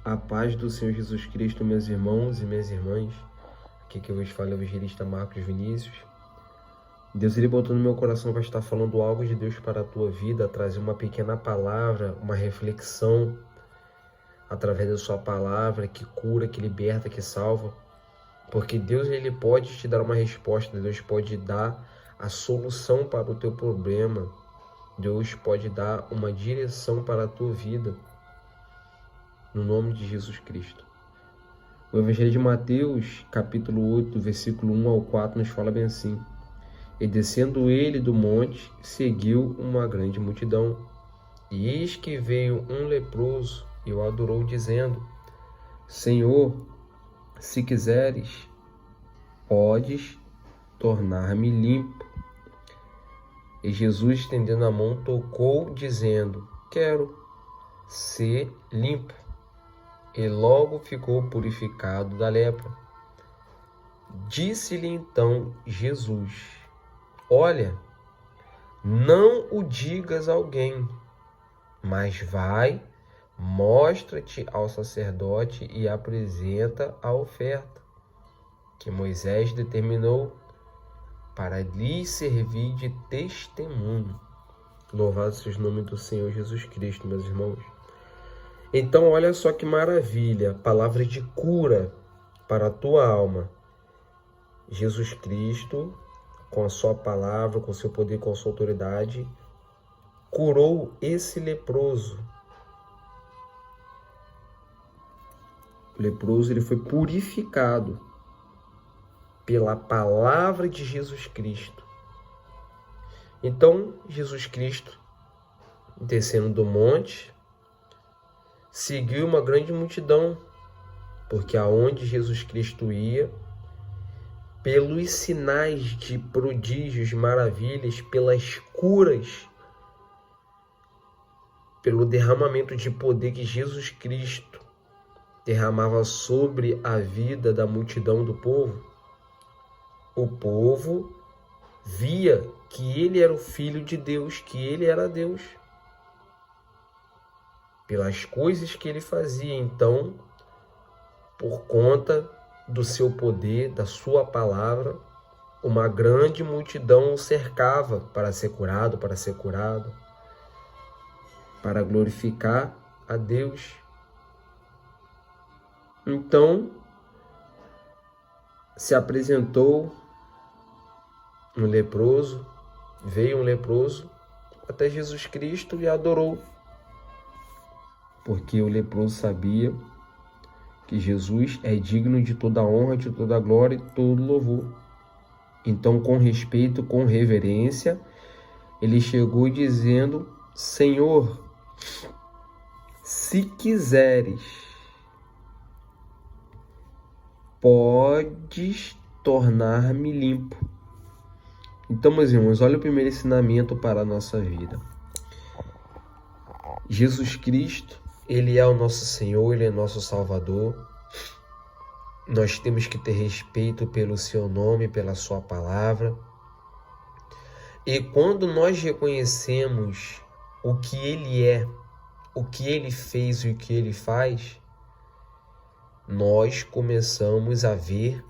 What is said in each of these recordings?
A paz do Senhor Jesus Cristo, meus irmãos e minhas irmãs. Aqui que eu vos falo é o evangelista Marcos Vinícius. Deus, Ele botou no meu coração para estar falando algo de Deus para a tua vida, trazer uma pequena palavra, uma reflexão, através da sua palavra, que cura, que liberta, que salva. Porque Deus, Ele pode te dar uma resposta, Deus pode dar a solução para o teu problema. Deus pode dar uma direção para a tua vida. No nome de Jesus Cristo. O Evangelho de Mateus, capítulo 8, versículo 1 ao 4, nos fala bem assim. E descendo ele do monte, seguiu uma grande multidão. E eis que veio um leproso e o adorou, dizendo: Senhor, se quiseres, podes tornar-me limpo. E Jesus, estendendo a mão, tocou, dizendo: Quero ser limpo. E logo ficou purificado da lepra. Disse-lhe então Jesus: Olha, não o digas a alguém, mas vai, mostra-te ao sacerdote e apresenta a oferta que Moisés determinou para lhe servir de testemunho. Louvado seja o nome do Senhor Jesus Cristo, meus irmãos. Então, olha só que maravilha, palavra de cura para a tua alma. Jesus Cristo, com a sua palavra, com o seu poder, com a sua autoridade, curou esse leproso. O leproso, ele foi purificado pela palavra de Jesus Cristo. Então, Jesus Cristo, descendo do monte, seguiu uma grande multidão, porque aonde Jesus Cristo ia, pelos sinais de prodígios, maravilhas, pelas curas, pelo derramamento de poder que Jesus Cristo derramava sobre a vida da multidão do povo, o povo via que ele era o Filho de Deus, que ele era Deus. Pelas coisas que ele fazia, então, por conta do seu poder, da sua palavra, uma grande multidão o cercava para ser curado, para glorificar a Deus. Então, se apresentou um leproso, veio um leproso até Jesus Cristo e adorou. Porque o leproso sabia que Jesus é digno de toda honra, de toda glória e todo louvor. Então, com respeito, com reverência, ele chegou dizendo: Senhor, se quiseres, podes tornar-me limpo. Então, meus irmãos, olha o primeiro ensinamento para a nossa vida. Jesus Cristo, Ele é o nosso Senhor, Ele é nosso Salvador. Nós temos que ter respeito pelo seu nome, pela sua palavra. E quando nós reconhecemos o que Ele é, o que Ele fez e o que Ele faz, nós começamos a ver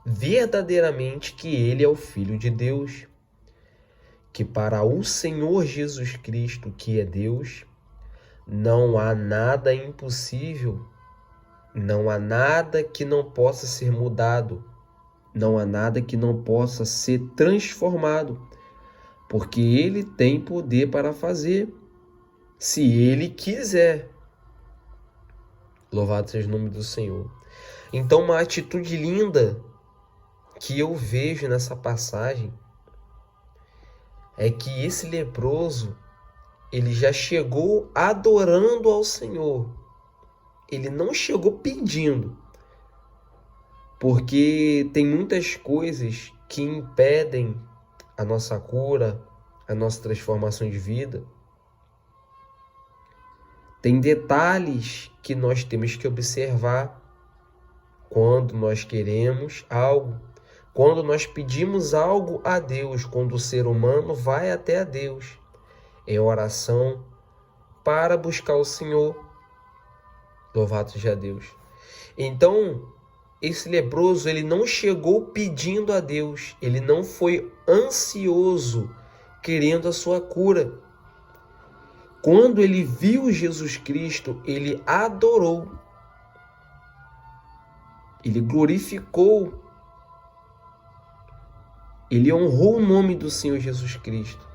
verdadeiramente que Ele é o Filho de Deus. Que para o Senhor Jesus Cristo, que é Deus, não há nada impossível, não há nada que não possa ser mudado, não há nada que não possa ser transformado, porque Ele tem poder para fazer, se Ele quiser. Louvado seja o nome do Senhor. Então, uma atitude linda que eu vejo nessa passagem é que esse leproso, ele já chegou adorando ao Senhor. Ele não chegou pedindo. Porque tem muitas coisas que impedem a nossa cura, a nossa transformação de vida. Tem detalhes que nós temos que observar quando nós queremos algo, quando nós pedimos algo a Deus, quando o ser humano vai até a Deus em oração para buscar o Senhor. Louvado seja Deus. Então, esse leproso, ele não chegou pedindo a Deus, ele não foi ansioso querendo a sua cura. Quando ele viu Jesus Cristo, ele adorou, ele glorificou, ele honrou o nome do Senhor Jesus Cristo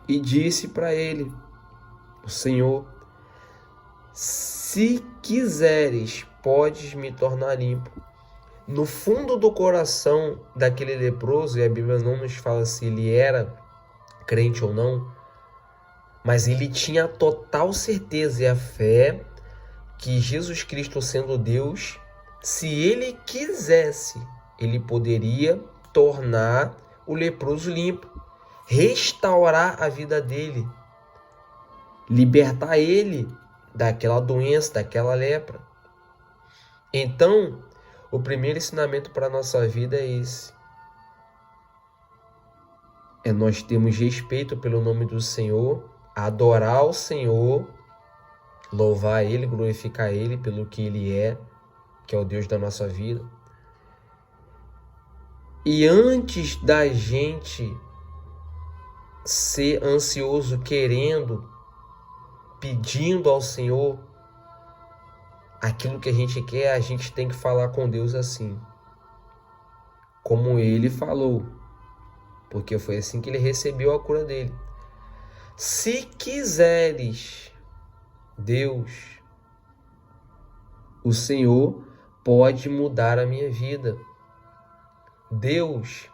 e disse para ele, o Senhor: se quiseres, podes me tornar limpo. No fundo do coração daquele leproso, e a Bíblia não nos fala se ele era crente ou não, mas ele tinha a total certeza e a fé que Jesus Cristo, sendo Deus, se ele quisesse, ele poderia tornar o leproso limpo, restaurar a vida dele, libertar ele daquela doença, daquela lepra. Então, o primeiro ensinamento para a nossa vida é esse. É nós termos respeito pelo nome do Senhor, adorar o Senhor, louvar Ele, glorificar Ele pelo que Ele é, que é o Deus da nossa vida. E antes da gente ser ansioso, querendo, pedindo ao Senhor aquilo que a gente quer, a gente tem que falar com Deus assim, como Ele falou, porque foi assim que ele recebeu a cura dele. Se quiseres, Deus, o Senhor pode mudar a minha vida. Deus,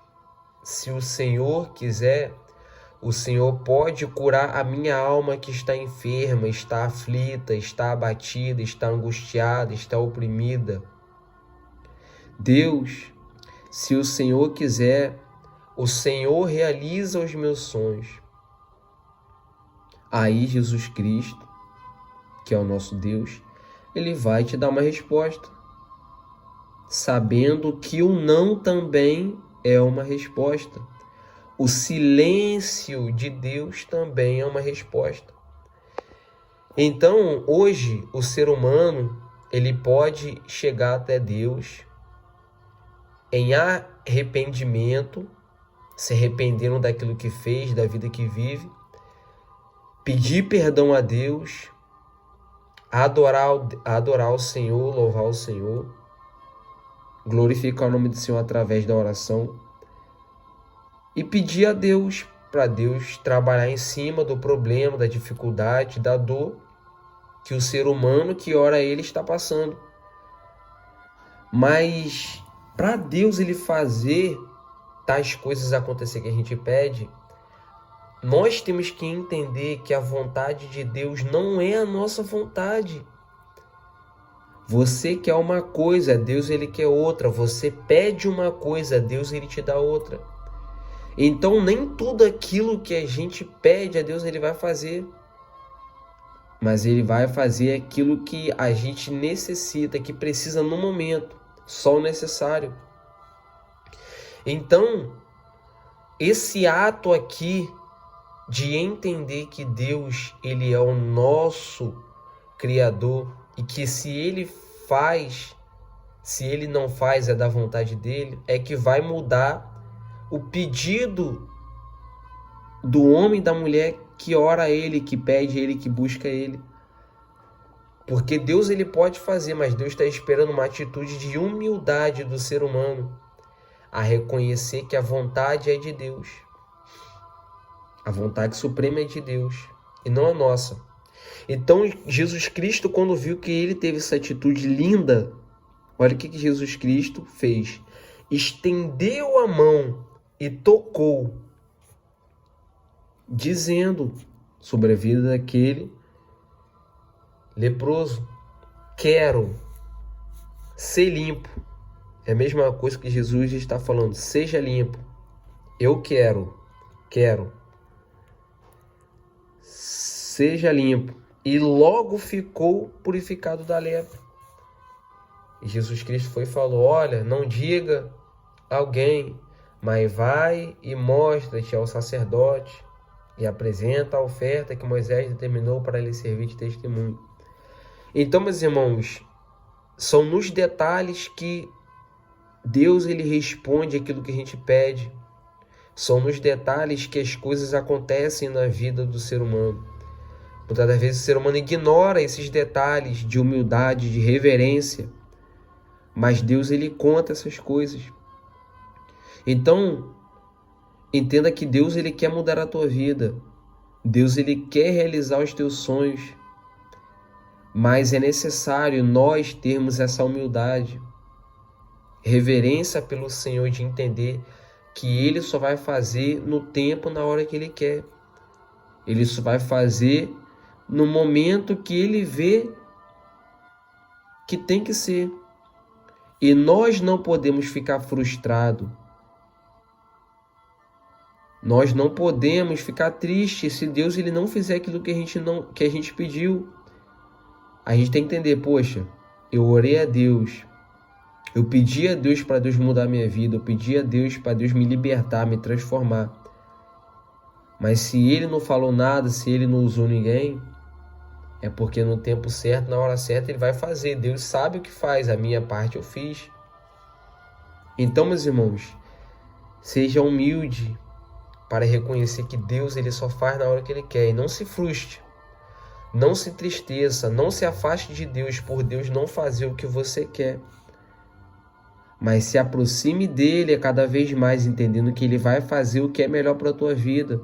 se o Senhor quiser, o Senhor pode curar a minha alma que está enferma, está aflita, está abatida, está angustiada, está oprimida. Deus, se o Senhor quiser, o Senhor realiza os meus sonhos. Aí Jesus Cristo, que é o nosso Deus, Ele vai te dar uma resposta, sabendo que o não também é uma resposta. O silêncio de Deus também é uma resposta. Então, hoje, o ser humano, ele pode chegar até Deus em arrependimento, se arrependendo daquilo que fez, da vida que vive, pedir perdão a Deus, adorar o Senhor, louvar o Senhor, glorificar o nome do Senhor através da oração e pedir a Deus, para Deus trabalhar em cima do problema, da dificuldade, da dor que o ser humano que ora a Ele está passando. Mas para Deus Ele fazer tais coisas acontecer que a gente pede, nós temos que entender que a vontade de Deus não é a nossa vontade. Você quer uma coisa, Deus Ele quer outra. Você pede uma coisa, Deus Ele te dá outra. Então nem tudo aquilo que a gente pede a Deus Ele vai fazer. Mas Ele vai fazer aquilo que a gente necessita, que precisa no momento, só o necessário. Então, esse ato aqui de entender que Deus, Ele é o nosso Criador e que se Ele faz, se Ele não faz, é da vontade dEle, é que vai mudar o pedido do homem e da mulher que ora a Ele, que pede a Ele, que busca Ele. Porque Deus Ele pode fazer, mas Deus está esperando uma atitude de humildade do ser humano, a reconhecer que a vontade é de Deus. A vontade suprema é de Deus e não a nossa. Então, Jesus Cristo, quando viu que ele teve essa atitude linda, olha o que Jesus Cristo fez. Estendeu a mão e tocou, dizendo sobre a vida daquele leproso: quero ser limpo. É a mesma coisa que Jesus está falando: seja limpo. Eu quero. Seja limpo. E logo ficou purificado da lepra. E Jesus Cristo foi e falou: olha, não diga a alguém, mas vai e mostra-te ao sacerdote e apresenta a oferta que Moisés determinou para ele servir de testemunho. Então, meus irmãos, são nos detalhes que Deus ele responde aquilo que a gente pede. São nos detalhes que as coisas acontecem na vida do ser humano. Muitas das vezes o ser humano ignora esses detalhes de humildade, de reverência, mas Deus ele conta essas coisas. Então, entenda que Deus ele quer mudar a tua vida. Deus ele quer realizar os teus sonhos. Mas é necessário nós termos essa humildade, reverência pelo Senhor, de entender que Ele só vai fazer no tempo, na hora que Ele quer. Ele só vai fazer no momento que Ele vê que tem que ser. E nós não podemos ficar frustrados. Nós não podemos ficar tristes se Deus ele não fizer aquilo que a gente pediu. A gente tem que entender, poxa, eu orei a Deus, eu pedi a Deus para Deus mudar a minha vida, eu pedi a Deus para Deus me libertar, me transformar. Mas se Ele não falou nada, se Ele não usou ninguém, é porque no tempo certo, na hora certa, Ele vai fazer. Deus sabe o que faz, a minha parte eu fiz. Então, meus irmãos, seja humilde para reconhecer que Deus ele só faz na hora que Ele quer. E não se frustre. Não se entristeça, não se afaste de Deus por Deus não fazer o que você quer. Mas se aproxime dele cada vez mais, entendendo que ele vai fazer o que é melhor para a tua vida.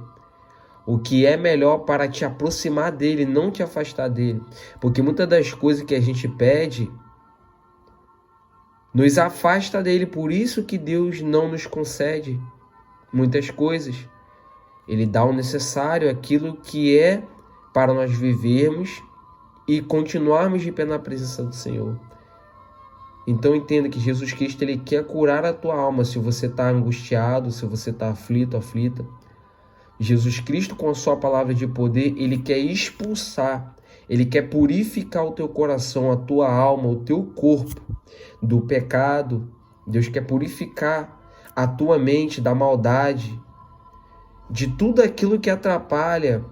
O que é melhor para te aproximar dele, não te afastar dele. Porque muitas das coisas que a gente pede nos afasta dele. Por isso que Deus não nos concede muitas coisas. Ele dá o necessário, aquilo que é para nós vivermos e continuarmos de pé na presença do Senhor. Então entenda que Jesus Cristo ele quer curar a tua alma. Se você está angustiado, se você está aflito, aflita, Jesus Cristo com a sua palavra de poder, ele quer expulsar, ele quer purificar o teu coração, a tua alma, o teu corpo do pecado. Deus quer purificar a tua mente da maldade, de tudo aquilo que atrapalha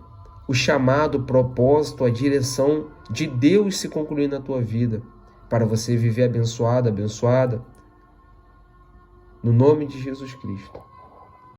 o chamado, o propósito, a direção de Deus se concluir na tua vida, para você viver abençoado, abençoada, no nome de Jesus Cristo.